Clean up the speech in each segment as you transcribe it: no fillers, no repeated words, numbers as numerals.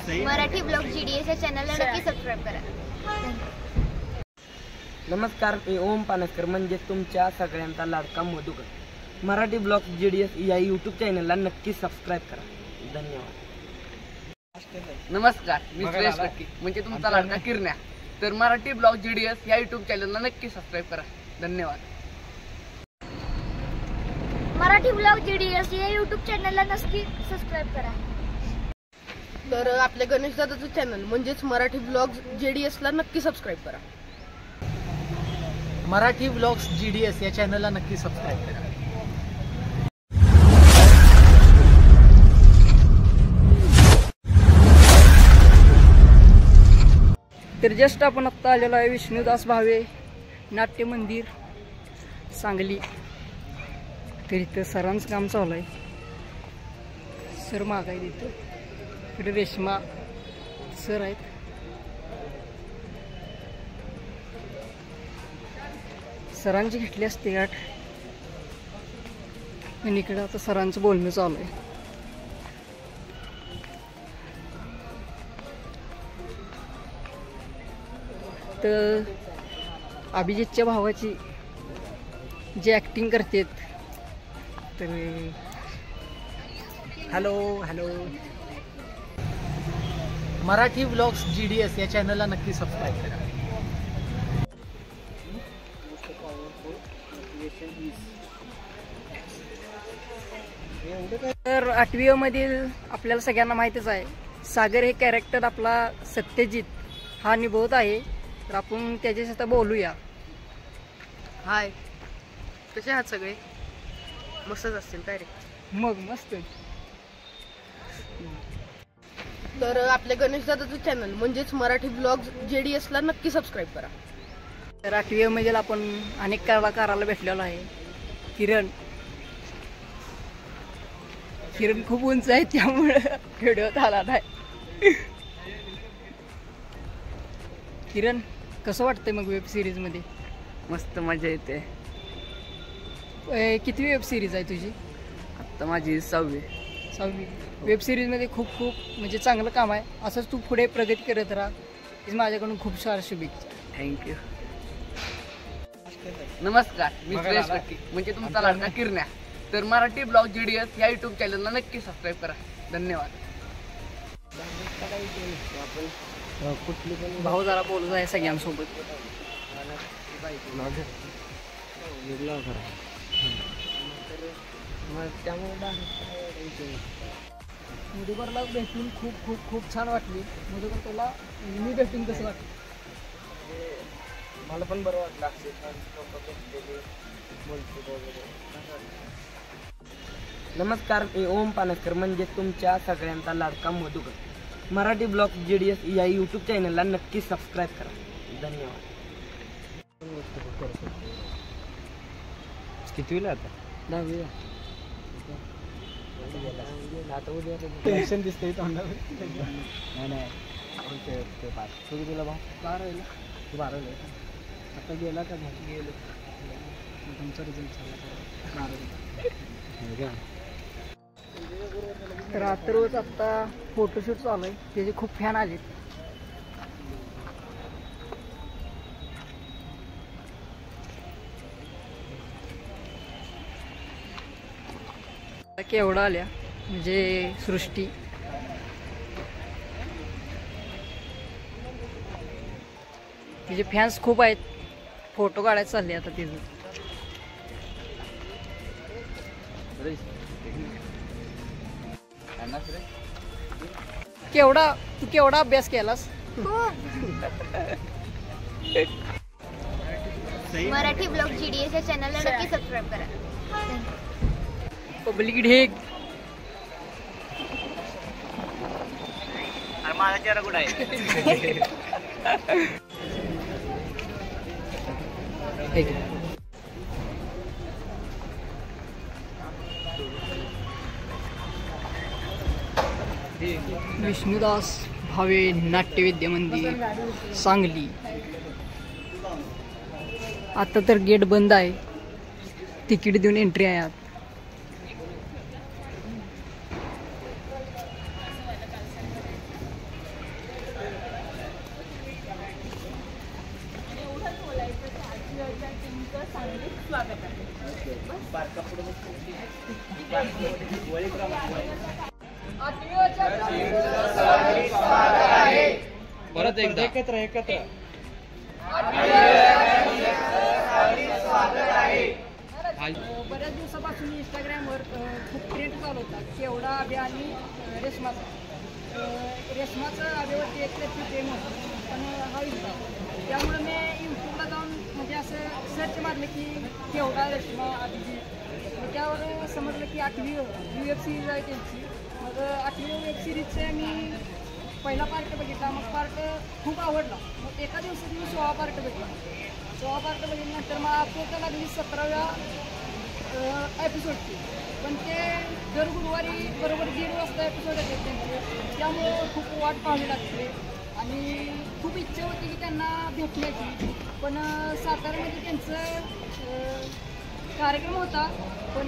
Marathi blog GDS या चॅनलला नक्की सबस्क्राईब करा. नमस्कार, मी ओम पानसकर म्हणजे तुमच्या सगळ्यांचा लाडका मधुकर. मराठी ब्लॉग GDS या यूट्यूब चॅनलला नक्की सबस्क्राईब करा. धन्यवाद. नमस्कार, मी सुरेश लक्की म्हणजे तुमचा लाडका किरण्या. तर मराठी ब्लॉग GDS या यूट्यूब चॅनलला नक्की सबस्क्राईब करा. धन्यवाद. मराठी ब्लॉग GDS या यूट्यूब चॅनलला नक्की सबस्क्राईब करा. तर आपल्या गणेश दादाचं चॅनल म्हणजेच मराठी ब्लॉग्स GDS ला नक्की सबस्क्राईब करा. मराठी ब्लॉग्स GDS या चॅनलला नक्की सबस्क्राईब करा. तर जस्ट आपण आत्ता आलेलो आहे विष्णुदास भावे नाट्य मंदिर सांगली. तर इथं सरांचं काम चालू आहे. सर माग आहे तिथं. इकडे रेश्मा सर आहेत. सरांची घेतली असते गाठ आणि इकडे आता सरांचं बोलणं चालू आहे. तर अभिजितच्या भावाची जी ॲक्टिंग करतात तर हॅलो मराठी ब्लॉग्स GDS या चॅनलला नक्की सबस्क्राईब करा. तर 8वी मधील आपल्याला सगळ्यांना माहितीच आहे सागर हे कॅरेक्टर आपला सत्यजित हा निभवत आहे. तर आपण त्याच्याशी आता बोलूया. हाय, कसे आहात सगळे? मस्तच असतील काय रे? मग मस्त. तर आपल्या गणेश दादाचं चॅनल म्हणजेच मराठी ब्लॉग्स GDS ला नक्की सबस्क्राईब करा. तर 8वी मधील आपण अनेक कलाकाराला भेटलेलो आहे. किरण खूप उंच आहे त्यामुळे व्हिडिओत आला नाही. किरण, कसं वाटतंय मग वेब सिरीज मध्ये? मस्त मजा येते. कितवी वेब सिरीज आहे तुझी? आता माझी 6वी. वेब सिरीज मध्ये खूप म्हणजे चांगलं काम आहे. असंच तू पुढे प्रगती करत राहा. हीच माझ्याकडून खूप साऱ्या शुभेच्छा. थँक्यू. नमस्कार, मी सुरेश लक्की म्हणजे तुमचा लाडका किरण्या. तर मराठी ब्लॉग GDS या यूट्यूब चॅनलला नक्की सबस्क्राईब करा. धन्यवाद. भाऊ जरा बोलत आहे सगळ्यांसोबत. मधुकरला भेटून खूप छान वाटली. मधुकर, तुला मी भेटून कसं वाटलं? मला पण बरं वाटलं. नमस्कार, मी ओम पानसकर म्हणजे तुमच्या सगळ्यांचा लाडका मधुकर. मराठी ब्लॉग GDS या यूट्यूब चॅनलला नक्की सबस्क्राईब करा. धन्यवाद. कितवीला आता? 10वी. आता उद्या टेन्शन दिसतंय तोंडावर. नाही तुझी तुला भाऊ 12वीला. तू 12वीला आता गेला का? गेलो. तुमचा रिझल्ट झाला 12वीला. तर आता रोज आत्ता फोटोशूट चालू आहे. त्याचे खूप फॅन आले. केवढा आल्या म्हणजे सृष्टी. तिचे फॅन्स खूप आहेत. फोटो काढायला चालले आता तिचं. तू केवढा अभ्यास केलास? मराठी ब्लॉग GDS या चॅनलला नक्की सबस्क्राईब करा. पब्लिक ढेक. माझा चेहरा कुठं आहे? विष्णुदास भावे नाट्यविद्या मंदिर सांगली. आता तर गेट बंद आहे. तिकीट देऊन एंट्री आहे. परत एकदा एकत्र बऱ्याच दिवसापासून इंस्टाग्रामवर खूप ट्रेंड चालू होता केवढा आबे आणि रेशमाचं आबेवरती एक प्रेम होतं पण हा विषय त्यामुळे मी यूट्यूबला जाऊन म्हणजे असं सर्च मारलं की केवढा रेशमा आबेची त्यावर समजलं की 8वी वेब सिरीज आहे त्यांची मग 8वी वेब सिरीजचे मी पहिला पार्ट बघितला मग पार्ट खूप आवडला मग एका दिवसात मी 16 पार्ट बघितला 16 पार्ट बघितल्यानंतर मग आपल्याला लागली 17व्या एपिसोडची पण ते दर गुरुवारी बरोबर 1:30 वाजता एपिसोड येतात त्यांचे त्यामुळं खूप वाट पाहावी लागते आणि खूप इच्छा होती की त्यांना भेटण्याची पण साताऱ्यामध्ये त्यांचं कार्यक्रम होता पण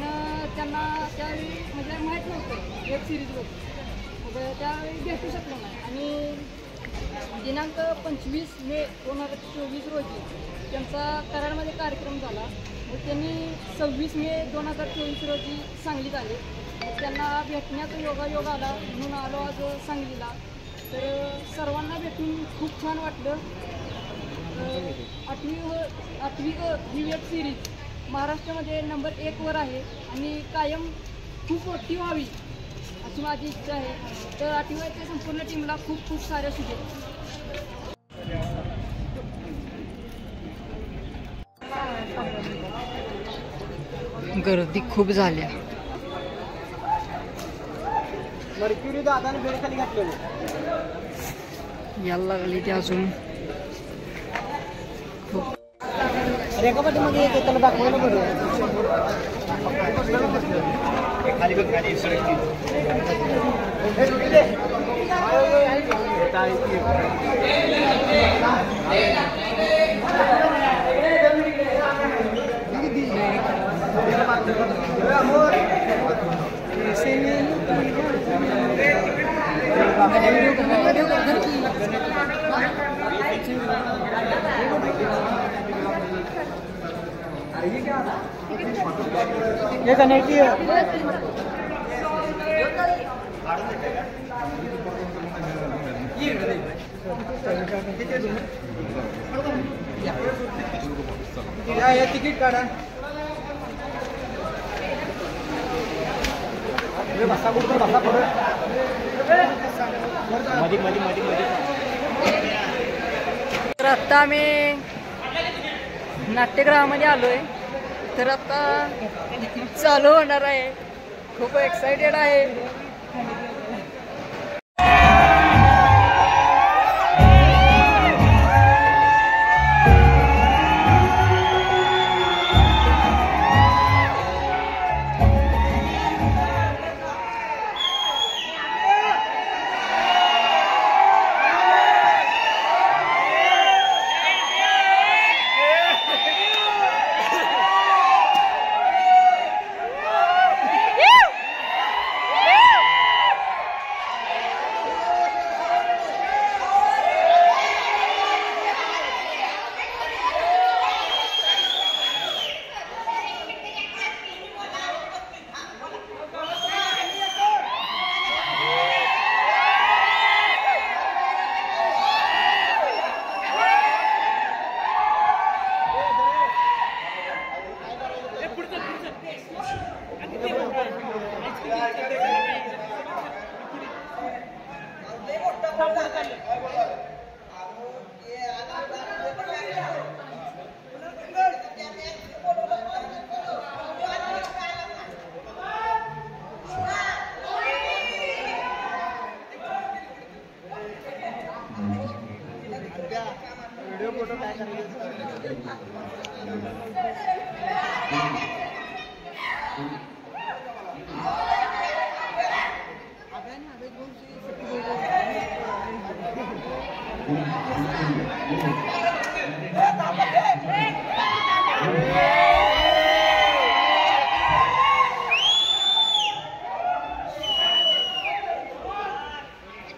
त्यांना त्यावेळी म्हणजे माहीत नव्हतं वेब सिरीजवर मग त्यावेळी भेटू शकलो नाही आणि दिनांक 25 मे 2024 रोजी त्यांचा कराडमध्ये कार्यक्रम झाला मग त्यांनी 26 मे 2024 रोजी सांगलीत आले मग त्यांना भेटण्याचा योगायोग आला म्हणून आलो आज सांगलीला तर सर्वांना भेटून खूप छान वाटलं 8वी ही वेब सिरीज महाराष्ट्रामध्ये नंबर 1 वर आहे आणि कायम खूप मोठी व्हावी अशी माझी इच्छा आहे तर 8वीच्या संपूर्ण टीमला खूप खूप साऱ्या शुभेच्छा गर्दी खूप झाल्या मर्क्युरी दादाने बेड खाली घातलेलं यायला लागली ती अजून एका पाठीमध्ये येते त्याला दाखवायला बरं ये कनेक्ट या तिकीट काढा बसा कुठं बसा तर आत्ता आम्ही नाट्यगृहामध्ये आलोय तर आता चालू होणार आहे खूप एक्साइटेड आहे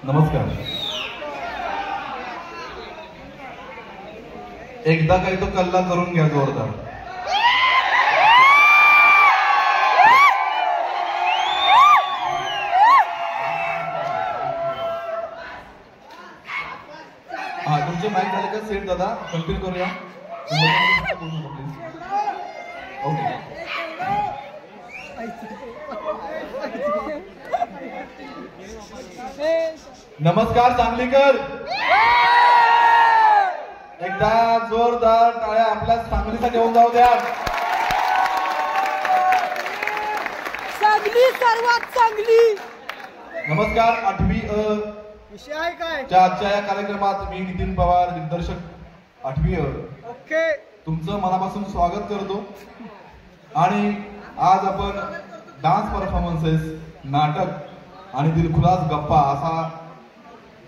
नमस्कार. एकदा काही तो कल्ला करून घ्या जोरदार. हा तुमचे माईक झाले का सेट दादा कंटिन्यू करूया ओके नमस्कार सांगलीकर एकदा जोरदार टाळ्या आपल्या सांगलीसाठी होऊन जाऊ द्या सांगली सर्वात चांगली. नमस्कार 8वी विषय आहे काय? आजच्या या कार्यक्रमात मी नितीन पवार दिग्दर्शक 8वी ओके तुमचं मनापासून स्वागत करतो आणि आज आपण डान्स परफॉर्मन्सेस नाटक आणि दिलखुलास गप्पा असा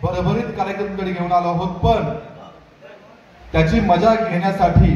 भरभरीत कार्यक्रम तुमच्याकडे घेऊन आलो आहोत पण त्याची मजा घेण्यासाठी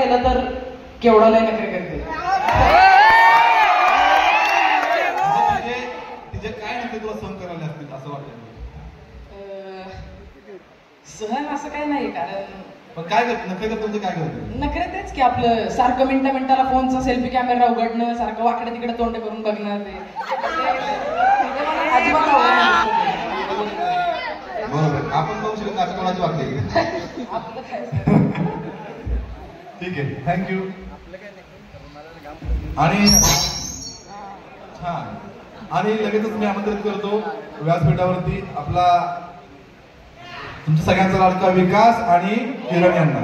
गेलं तर केवढा लय नखरे करते. तिचे काय नक्की तुला सहन करायला असतील असं वाटतं? सहन असं काही नाही, कारण पण काय करते नखरे करते तुमचं काय करते? नखरे तेच की आपलं सारखं मिनिटाला फोनचा सेल्फी कॅमेरा उघडणं, सारखं वाकडे तिकडे तोंड करून बघणं, ते अजिबात आवडत. बरोबर, आपण बघू शकतो आता कोणाची वाक्य ठीक आहे, थँक्यू. आणि लगेचच मी आमंत्रित करतो व्यासपीठावरती आपला तुमच्या सगळ्यांचा लाडका विकास आणि किरण यांना.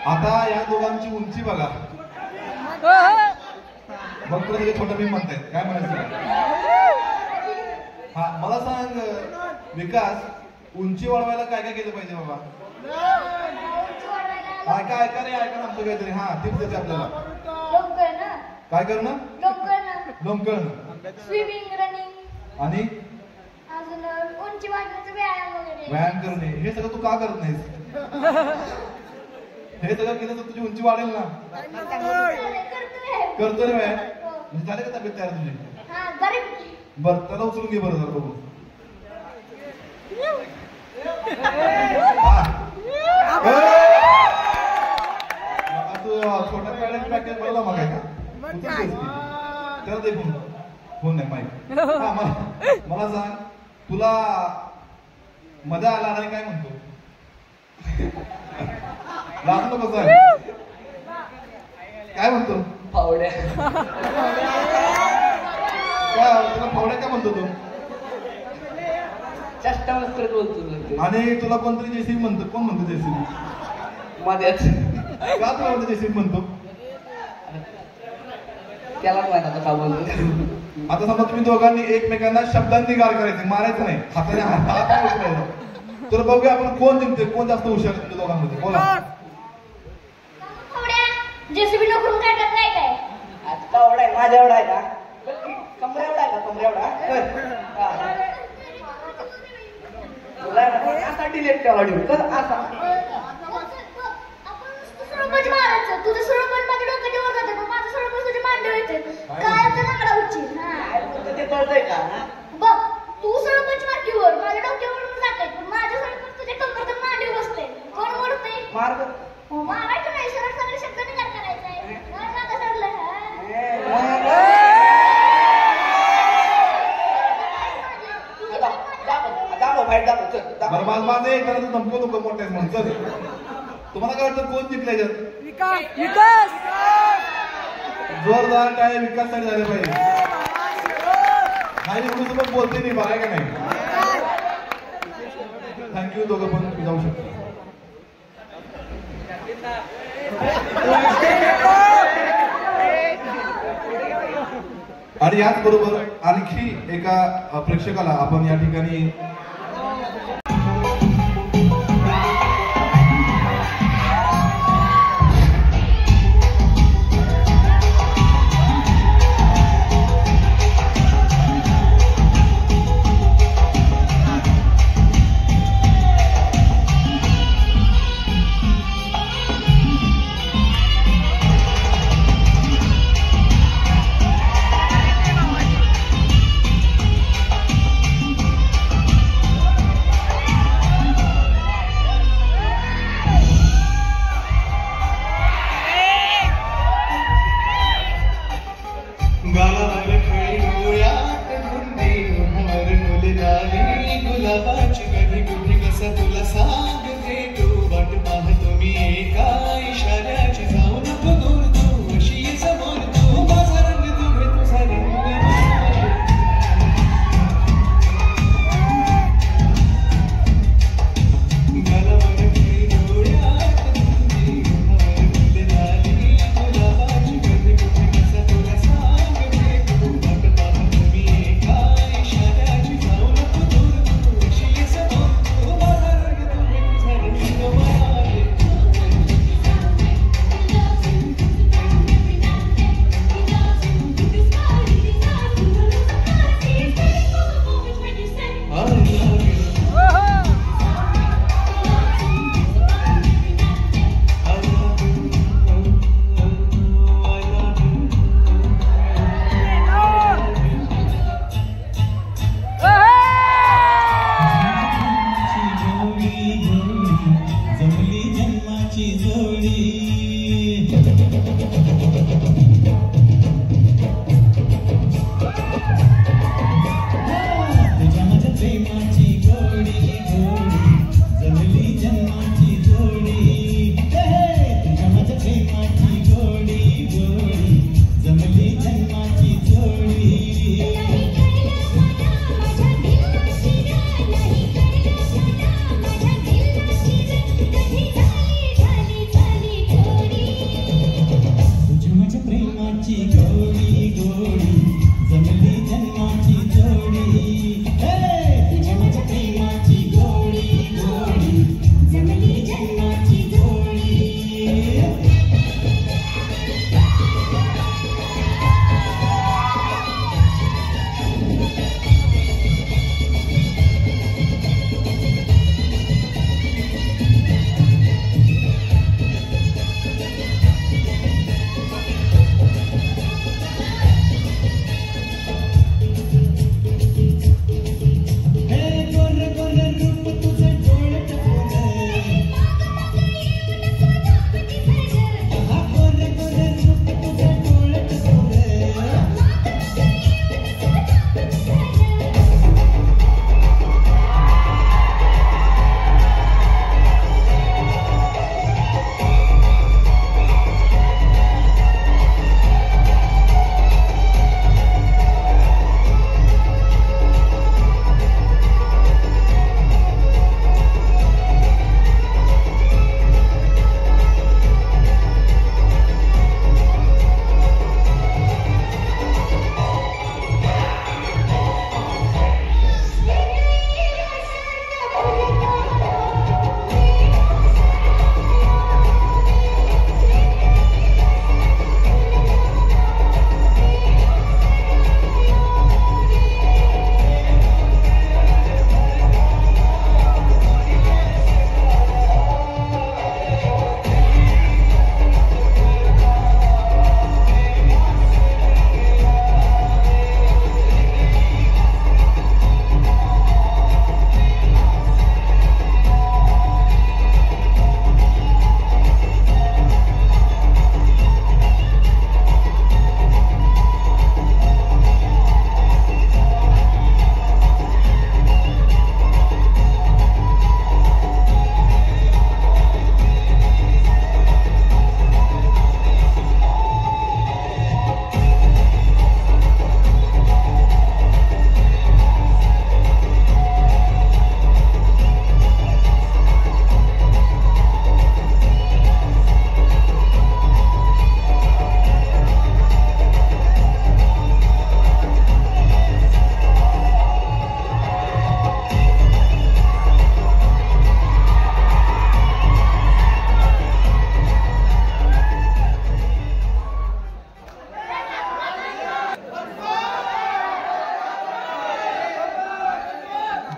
आता या दोघांची उंची बघा. मग तुला तिथे छोटं भीम म्हणतायत, काय म्हणायचं? हा मला सांग विकास, उंची वाढवायला काय काय केलं पाहिजे बाबा? ऐका रे, ऐका ना आमचं काहीतरी. हा टिप्स देते आपल्याला. काय करणं? लोंबकळणं, स्विमिंग, रनिंग आणि अजून उंची वाढण्याचा व्यायाम वगैरे. व्यायाम करणे. हे सगळं तू का करत नाहीस? हे सगळं केलं तर तुझी उंची वाढेल ना. करतो रे व्यायाम. म्हणजे झाले का तब्येत तयार तुझी? बरं त्याला उचलून घे बरं जर बघू. तू छोट्या पॅलेट पॅकेज बनवला मग आहे का? त्याला दे फोन नाही माहिती. मला सांग, तुला मजा आला नाही काय म्हणतो? लाजू नको सर. काय म्हणतो? फावड्या. काय तुला फावड्या काय म्हणतो तू? चष्टा मस्कर बोलतो. आणि तुला कोणतरी जेसीबी म्हणतो. कोण म्हणतो जेसीबी? मध्येच का तुला म्हणतो जेसीबी म्हणतो? त्याला माहित आता का बोलतो. आता समजा तुम्ही दोघांनी एकमेकांना शब्दांनी गार करायचे, मारायचं नाही, हाताने हात उचलायचं. तर बघूया आपण कोण जिंकते, कोण जास्त हुशार तुमच्या दोघांमध्ये. बोला. जेसीबी नकरून काढत नाही काय? आता एवढा आहे, माझ्या एवढा आहे का? कमरे एवढा आहे का? कमरे एवढा असा डिलेट का ऑडिओ कर असा. आपण सरपंच मारायचं. तुझं सरपंच माझ्या डोक्याच्या वर जाते, पण माझं सरपंच तुझ्या मांडीवर येते. काय आता नाकडा उच्ची. ते कळतंय का? बघ, तू सरपंच मांडीवर माझ्या डोक्यावरून जाते, पण माझं सरपंच तुझ्या कंबरच्या मांडीवर बसते. कोण बोलते? मार्ग मारायचं नाही, सरळ सरळ शब्दाने काय करायचंय? मागं सरलं. धमको नको मोठ्या म्हणून. चल, तुम्हाला काय वाटतं कोण जिंकले? विकास. जोरदार काय विकास साठी झाले पाहिजे. नाही सोबत बोलते नाही बघाय का नाही. थँक्यू. दोघं पण जाऊ शकतो. आणि याच बरोबर आणखी एका प्रेक्षकाला आपण या ठिकाणी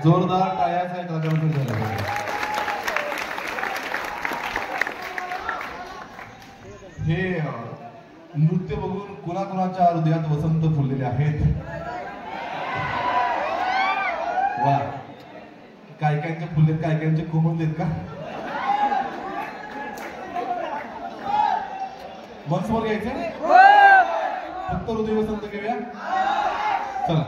जोरदार टाळ्याचा एक कलाकारांसाठी झाला पाहिजे. हे नृत्य बघून कुणाकुणाच्या हृदयात वसंत फुललेले आहेत. वा, काय कायचे फुललेत, काय कायचे कोमललेत का? मनसमोर घ्यायचं, फक्त हृदय वसंत घेऊया. चला.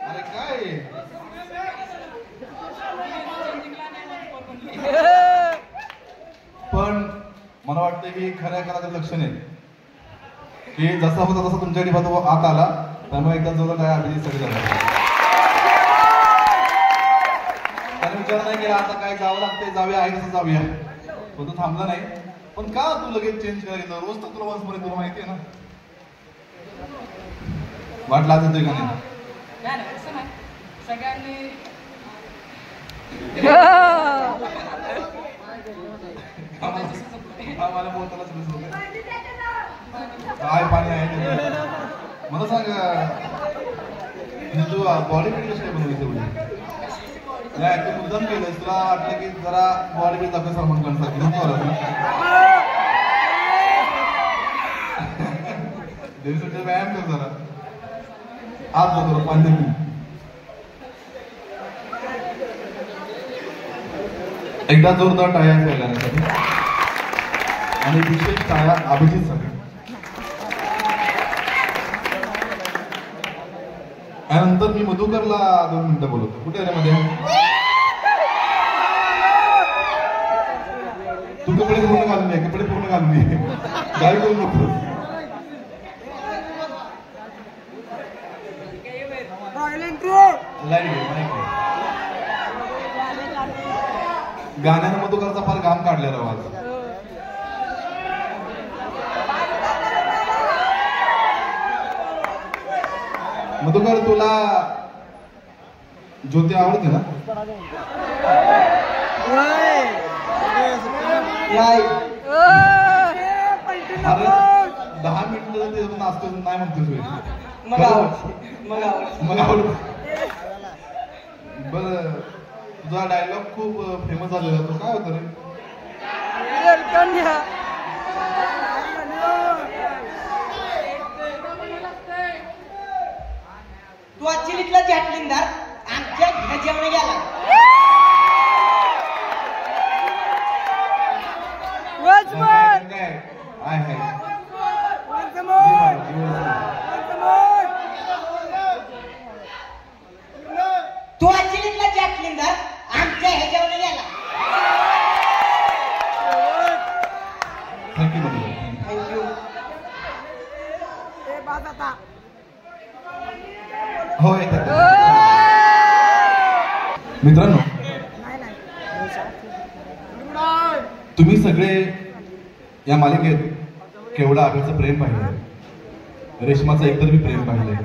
अरे काय पण मला वाटतं की खऱ्या कलाचं लक्षण आहे की जसा होता तसा तुमच्याकडे तो आत आला, त्यामुळे एकदा जोर काय अभिजित सगळे झाला. त्याने विचार नाही केला आता काय जावं लागतंय, जाऊया आहे तसं जाऊया. पण तो थांबला नाही. पण का तू लगेच चेंज करायचं? रोज तर तुला वंशमध्ये तुला माहिती आहे ना. वाट लागत होती का नाही? सगळ्यांनी मला बोलतानाच काय पाणी आहे मला सांग. तू बॉडी बिल्ड कशी बनवली तेवढी? नाही तू मुद्दाम केलंस, तुला वाटलं की जरा बॉडी बिल्ड दाखव सलमान खान सारखी नको देवीसाठी व्यायाम कर जरा. आज बघतो 5 मिनिट. एकदा जोरदार टाळ्या गाण्यासाठी आणि विशेष टाळ्या अभिजितसाठी. त्यानंतर मी मधुकरला 2 मिनिटं बोलवतो. कुठे आहे मध्ये? तू कपडे पूर्ण घालून ये, कपडे पूर्ण घालून ये, गाडी करू नको. गाण्यानं मधुकरचा फार घाम काढलेला आवाज. मधुकर तुला ज्योती आवडते ना? अरे 10 मिनिटं ते नाचतो नाही म्हणतोस. मग आवडत. बर, तुझा डायलॉग खूप फेमस झालेला. तो काय होता रे? तू चिलीतला जॅटलिंदार आमच्या ह्याच्यामुळे गेला. काय आहे तू चिलीतला जॅटलिंदार आमच्या ह्याच्यामुळे गेला. थँक्यू. हो मित्रांनो, तुम्ही सगळे या मालिकेत केवढा अभ्याचं प्रेम पाहिलं, रेशमाचं एकतर मी प्रेम पाहिलंय,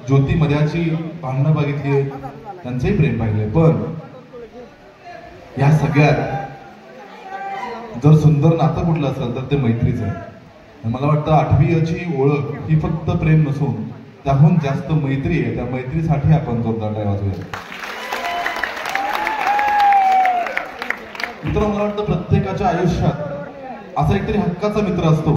ज्योती मध्याची भांडणं बघितली, त्यांचंही प्रेम पाहिलंय. पण या सगळ्यात जर सुंदर नातं कुठलं असेल तर ते मैत्रीचं आहे. मला वाटतं 8वीची ओळख ही फक्त प्रेम नसून त्याहून जास्त मैत्री आहे. त्या मैत्रीसाठी आपण जोरदार टाळ्या वाजवूया. मित्र, मला वाटतं प्रत्येकाच्या आयुष्यात असा एकतरी हक्काचा मित्र असतो.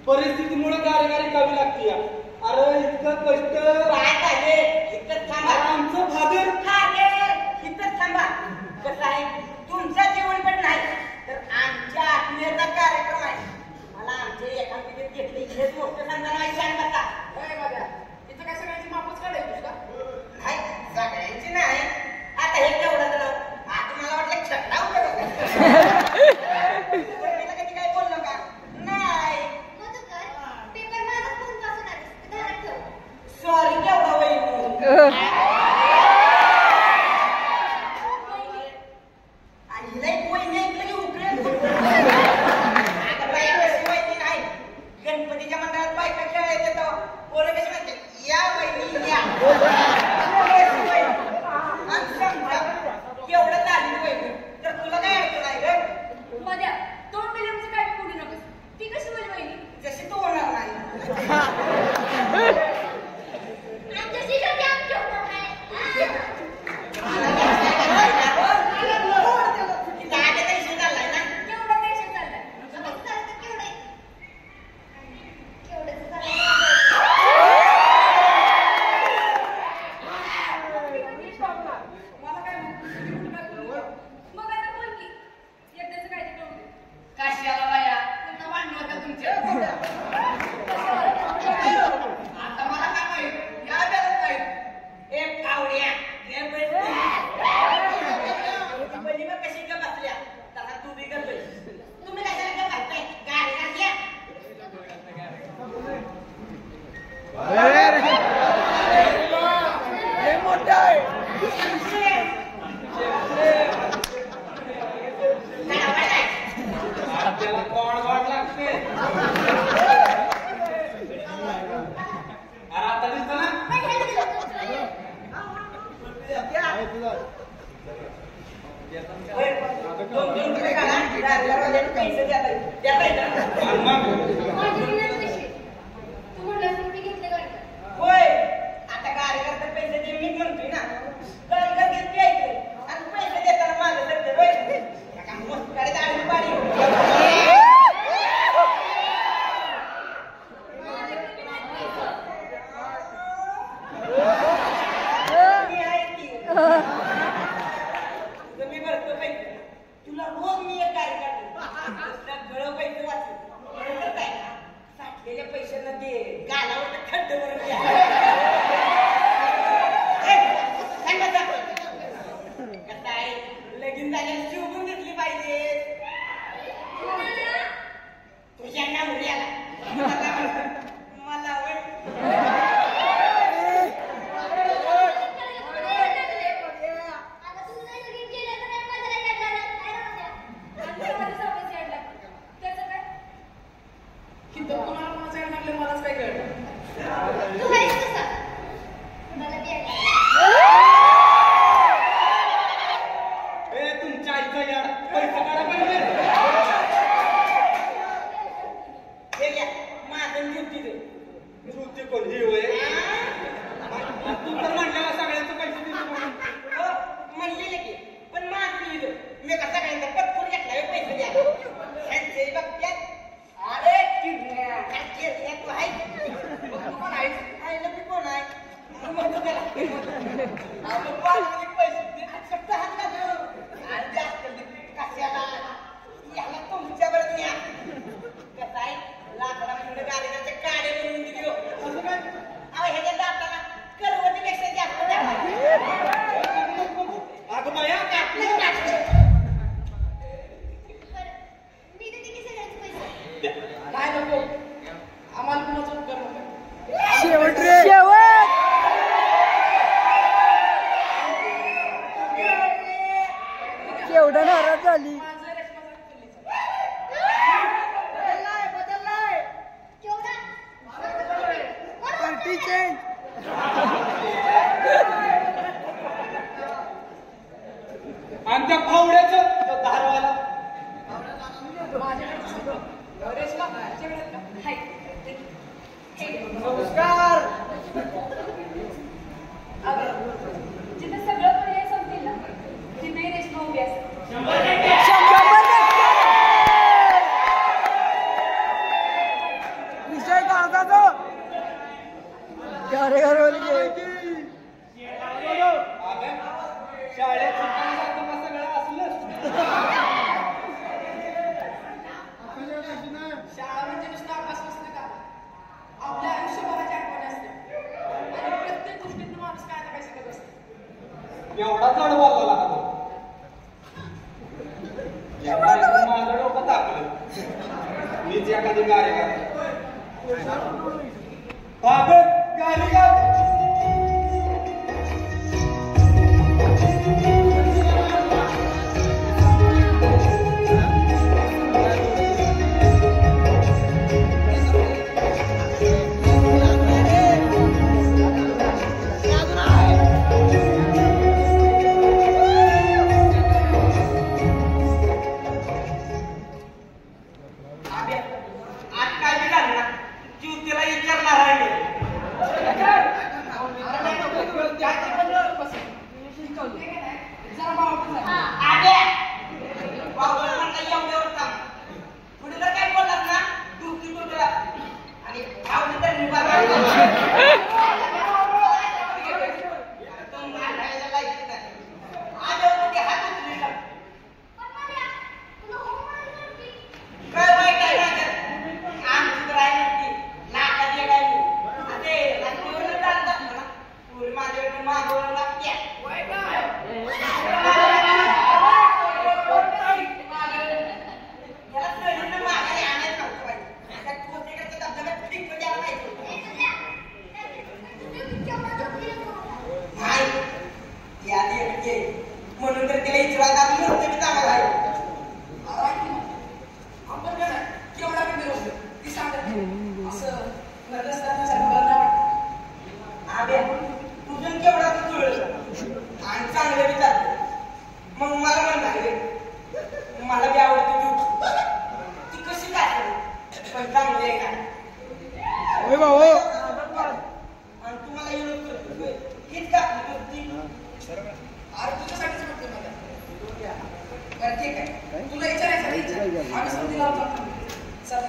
परिस्थितीमुळे गारगारी कावी लागते. अरे इतकं कष्ट आमचं फादर इथं थांबा. कसं आहे, तुमचं जीवन पण नाही तर आमच्या आत्मीयता कार्यक्रम आहे. मला आमचे एकांकित घेतले हेच गोष्ट सांगताना शान बसा. तिथं काय सगळ्यांची माफच काढायची का? नाही, सगळ्यांची नाही. आता हे केवढं तर आता मला वाटलं छटला होतं. कधी काय बोललो का? नाही. सॉरी केवढा वैरू. गणपतीच्या मंडळात बायका खेळायचे तर पोरं कशी म्हणते या वहिनी या. एवढं चालली वहिनी तर तुला काय अडचण आहे ग? मध्ये 2 मिलियनचं काय बोलू नकोस. ती कशी माझी वहिनी? जशी तू होणार नाही. आमच्याशी कधी आमची होणार नाही. पैसे देता येतात. माझे नाही पैसे. तू म्हणलास मी घेतले गाडी. होय आता कार्यकर्ता पैसे दे मी म्हणतोय ना. कार्यकर्ता घेतले आणि पैसे देताना माझं सत्य होय. मस्त गाडी दाढी पाडी. मी भरतो पैसे. तुला रोज मी एक गाडी काढतो. गळ पैसे वाचले काय साठलेल्या पैशांना दे गालावर खड्ड भरून द्या. कसं आहे लगीन झाल्यावर शिवून घेतली पाहिजे. तुझ्या नवऱ्याला मला आता तू नाही लगीन केलं तर काय माझ्याला येणार नाही. काय राहत्या? आणि माझ्या सावलीच यायला लागलं. त्याचं काय? मलाच काय कळलं. तू आहेस कसा? मला द्यायला. तुमच्या आईचा याड पैसे काढा पाहिजे. हे घ्या माझं ज्योती दे. ज्योती कोण ही होय? तू तर म्हणलेला सगळ्यांचे पैसे दिले म्हणून. म्हणलेले की पण माझं लिहिलं मी कसा सगळ्यांचा पत्कून घेतला पैसे द्या. ह्यांचे बघत्यात. अरे चिडण्या तू आहे तू कोण आहेस? आईला मी कोण आहे? म्हणतो त्याला पैसे दे शब्द हात लागलो. आणि जास्त कशाला याला तुमच्या बरोबर या. कसं आहे लाकडामध्ये गाडीचे काडे बनवून दिली हो. ह्याच्या दाताला करवतीपेक्षा जास्त द्या. अगं बाया बरं, मी देते की सगळ्यांचे पैसे. काय नको आम्हाला कुणाचं उपकार नको. शेवट रे शेवट. केवढा नाराज झाली. केवढा? Party change. आणि त्या फावड्याचं तो धारवाला नमस्कार. जिथे सगळं पर्याय संपतील ना तिथे रेशमा उभी असेल. विषय कागदाचा कार्यक्रम शाळेत सगळं असलं. शाळा म्हणजे नुसतं अभ्यास नसते का. आपल्या आयुष्यभराची आठवण असते आणि प्रत्येक गोष्टीत माणूस काय ना काय शिकत असते. एवढा चढ बोलला लागतो. माझं डोकं तापलं. मीच एखादी गाडी काढतो. गाडी काढ. माझ्याकडे मागवून लागते. पण चांगली आहे का होय भाऊ आणि तुम्हाला येऊन करतो हीच का अरे तुझ्यासाठीच म्हटलं मला बरं ठीक आहे तुला विचारायचं नाही आम्ही समजून लावतो चल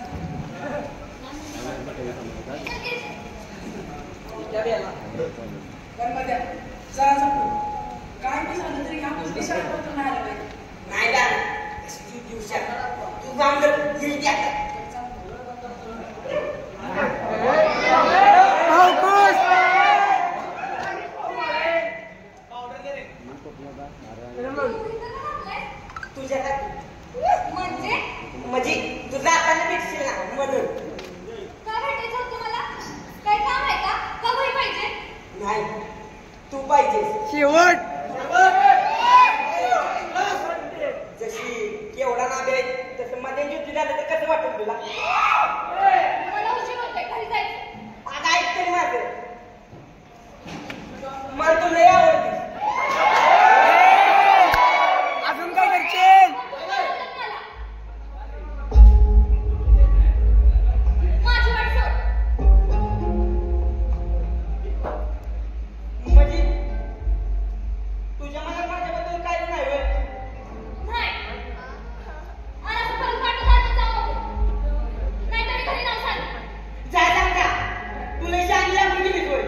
पण मध्ये जरा जपून काय मी झालं तरी ह्या गोष्टी शाळेत नाही आलं पाहिजे नाही जाणार तू दिवसात तू जाऊन जर येईल त्या म्हणजे तुझा आता भेटशील ना म्हणून का भेटायचं होतं मला? काय काम आहे का? का घरी पाहिजे? नाही तू पाहिजे शेवट जशी केवढा नाबे आहे तसं मध्ये युद्ध झालं तर कसं वाटेल तुला मला उशीर होतोय, घरी जायचं. आता ऐक तरी माझं मला तुला लय आवडते अजून काय करशील माझी वाट सोड. म्हणजे तुझ्या मनात माझ्याबद्दल काहीच नाही होय नाही. आणि असं परत वाटत आलं जाऊ नको. नाहीतर मी घरी जाऊन सांगेन. जा सांग का तुला शांती लागून गेली होय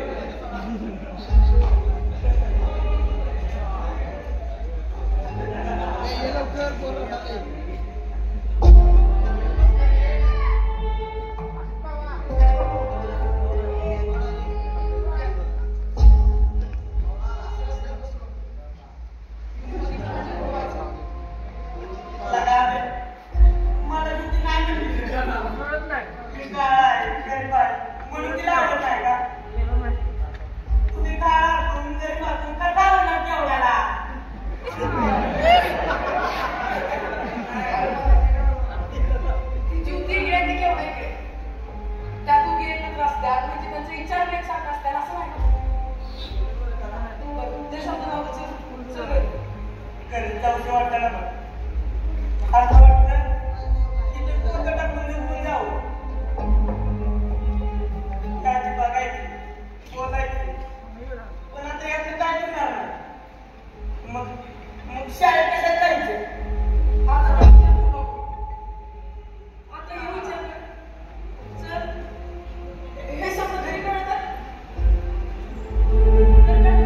मला युती नाही म्हणून तिला आवडत नाही का तुम्ही काळा गरीब असून कसा होणार तेवढ्याला ज्योती गिऱ्हाईक केवढं इकडे त्या तू गिऱ्हाईक असतात म्हणजे त्यांचे विचार वेग सांगत असतात असं नाही ते शब्द नव्हतं सगळं घरी जाऊशी वाटतं ना असं वाटतं की ते पोरगं टाकून निघून जाऊ त्याची बघायची बोलायची पण आता याचं काय करणार नाही मग शाळेत कशात जायचं आता विचार करू नको. आता हे विचार कर. चल, हे शब्द घरी कळतात तर काय?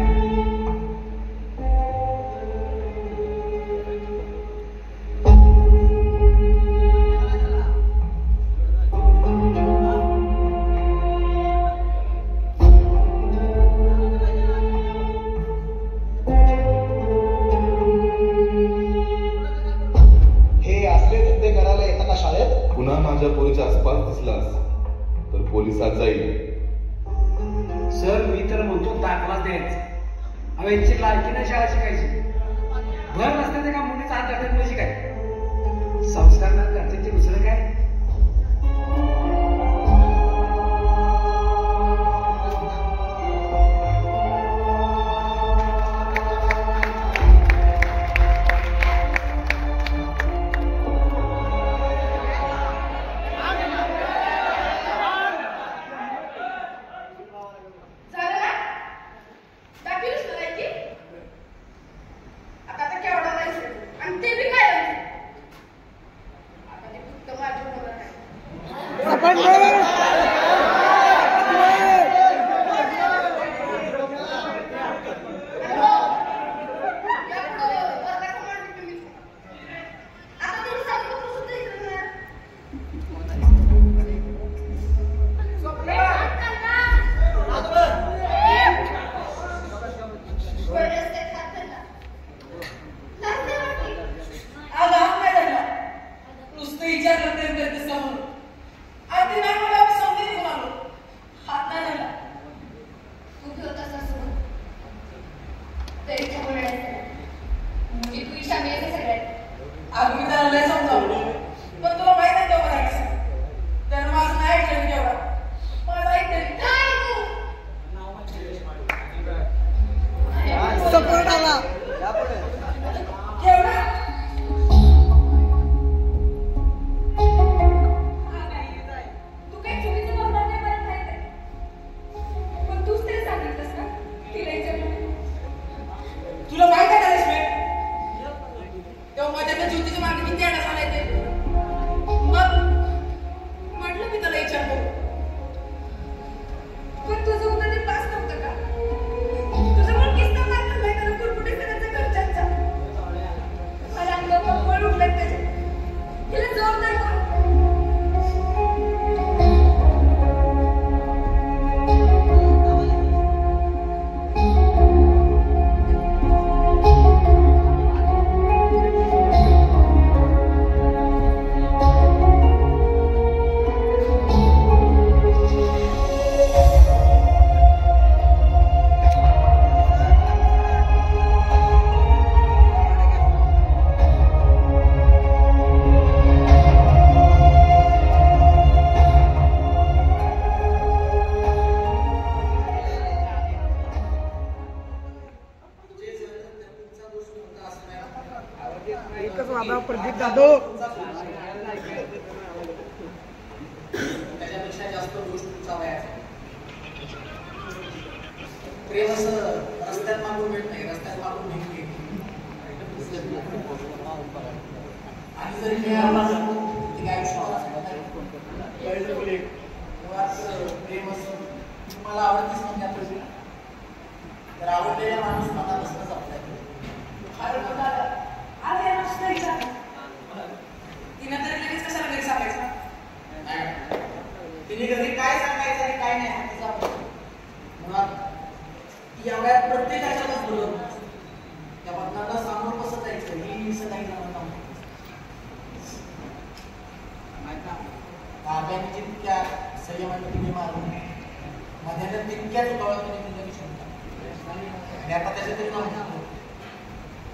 हे असले धंदे करायला येतात का शाळेत? पुन्हा माझ्या पोरीच्या आसपास दिसलास तर पोलिसात जाईल सर मी तर म्हणतो दाखलाच द्यायचा अहो यांची लायकी नाही शाळा शिकायची भर नसते का मुलीचा हात दाखवत म्हणजे काय संस्कार न करते ते दुसरं काय झालं ना? दाखवलीस ना लायकी? आता तर केवढा जायचं आणि ते बी काय आहे? आता ते फक्त माझ्या मुलं नाही. आता तुम्ही सांगू नको सुद्धा इकडे ना. आज हात नाही धरला. नुसतं विचारलं तरी करते समोर. आणि ते नाही तुमचा वयाचा प्रेम असं रस्त्यात मागून भेट नाही, रस्त्यात मागून भेट घे आणि जरी मिळाला ती आयुष्यावर प्रेम असं तुम्हाला आवडतीच म्हणजे आपण तर आवडलेला माणूस मला बसणंच तिने तरी लगेच कशाला घरी सांगायचं तिने घरी काय सांगायचं आणि काय नाही या वयात प्रत्येकाच्या बोलत त्या बदनाला सामोर कसं जायचं ही सगळी ताब्याने जितक्या संयमाने तिने मारून मध्ये तितक्याच डोळ्यातून तिने क्षमता आणि आता त्याच्यातून नव्हतं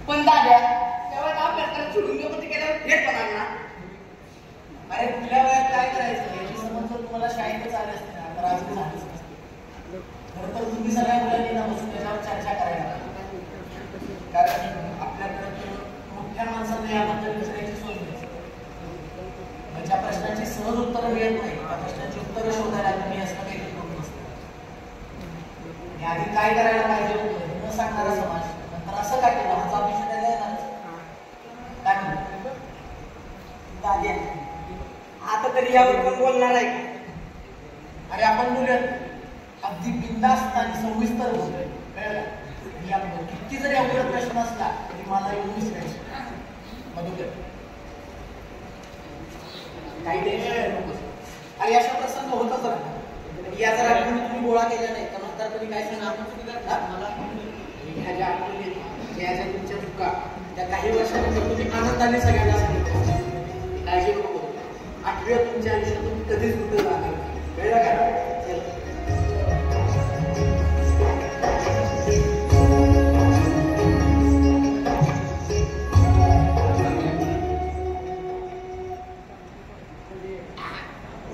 पण दाद्या तेव्हा अभ्यास करत सोडून घेऊ ते केल्यावर भेट होणार ना अरे तुझ्या वयात काय करायचं याची समज जर तुम्हाला शाळेतच आले असते ना तर आज झालीच नसते खरं तर तुम्ही सगळ्या मुलांनी ना बसून त्याच्यावर चर्चा करायला कारण आपल्याकडे मोठ्या माणसांना याबद्दल विचारायची सोय नाही ज्या प्रश्नांची सहज उत्तरं मिळत नाही त्या प्रश्नांची उत्तरं शोधायला तुम्ही असं काही करू नसतं आणि आधी काय करायला पाहिजे होतं न सांगणारा समाज नंतर असं काय केलं हा जबाब विचारायला येणार काय म्हणतो दाद्या आता तरी यावर कोण बोलणार आहे का अरे आपण बोलूयात अगदी बिनधास्त आणि सविस्तर बोलतोय कळलं किती जरी अवघड प्रश्न असला तरी मला येऊन विचारायचं मधुकर काही टेन्शन नको अरे अशा प्रसंग होतच राहणार या जर आठवणी तुम्ही गोळा केल्या नाही तर म्हातारपणी काय सांगणार चुकी करणार मला ह्या ज्या आठवणी ह्या ज्या तुमच्या चुका त्या काही वर्षानंतर तुम्ही आनंदाने सगळ्यांना सांगितलं काळजी नको आठव्या तुमच्या आयुष्यातून कधीच कुठं जाणार कळलं का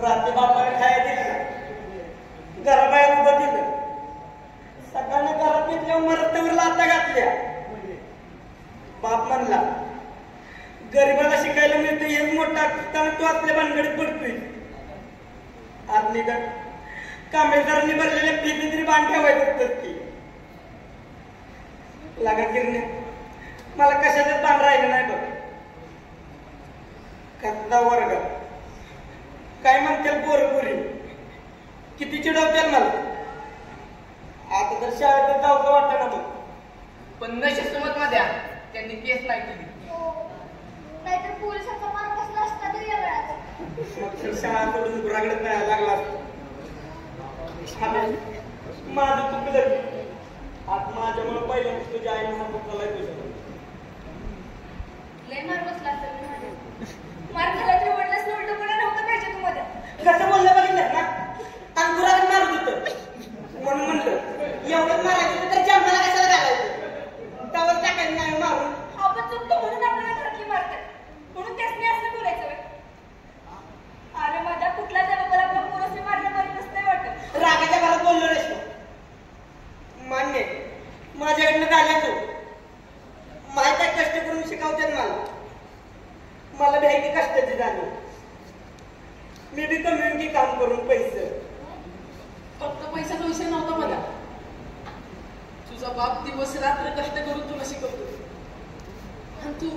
रात्री बापाने खायला दिलं घराबाहेर उभं दिलं सकाळी घरात घेतल्या मरत्यावर लाथा घातल्या बाप म्हणला गरीबाला शिकायला मिळतं हेच मोठा असताना तू आपल्या भानगडीत पडतोय आज निघत कामेदारांनी भरलेल्या फीने तरी बांध ठेवायचं की लागा किरणे मला कशाचं बांध राहिलं नाही बघ कसला वर्ग काय म्हणतील पोरपुरी किती चिडवतील मला आता तर शाळेत जाऊचं वाटतं ना मग पण नशिबत माझ्या त्यांनी केस नाही केली नाहीतर पोलिसांचा मार कसला असता तरी या वेळात शाळा सोडून गुराकडे जायला लागला माझं चुकलं आज माझ्यामुळे पहिल्यापासून तुझ्या आईने हा मुक्काला लय मार बसला असेल मार खाला तरी वडलाच उलट पुढे नव्हतं पाहिजे तू मध्ये कसं बोललं बघितलं ना आणि गुराकडे मारत होतं म्हणून म्हणलं एवढं मारायचं तर जन्माला कशाला घालायचं त्यावर टाकायला नाही मारून आपण चुकतो म्हणून आपल्याला घरातली मारतात म्हणून त्यासनी असं बोलायचं अरे माझ्या कुठला जबाबदार आपल्या पोरासनी मारलं बरं नसतंय वाटत रागाच्या घरात बोललो रेस मान्य माझ्याकडनं झाल्या तो माहिती आहे कष्ट करून शिकवते मला भ्यायची कष्टाची जाणीव मी बी कम्युनिटी काम करून पैसे फक्त पैशाचा विषय नव्हता मला तुझा बाप दिवस रात्र कष्ट करून तुला शिकवतो आणि तू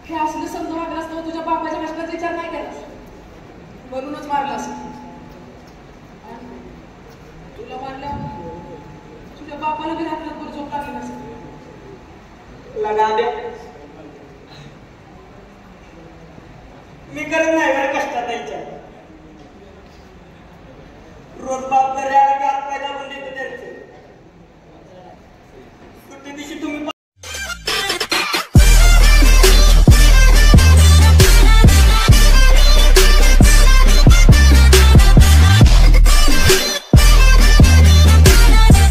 हे असलं समजा वागलास तेव्हा तुझ्या बापाच्या कष्टाचा विचार नाही केलास म्हणूनच मारलास तुला मारल्यावर तुझ्या बापाला बी रात्रभर झोप लागली नसेल लगा द्या मी करत नाही बरं कष्टाचा विचार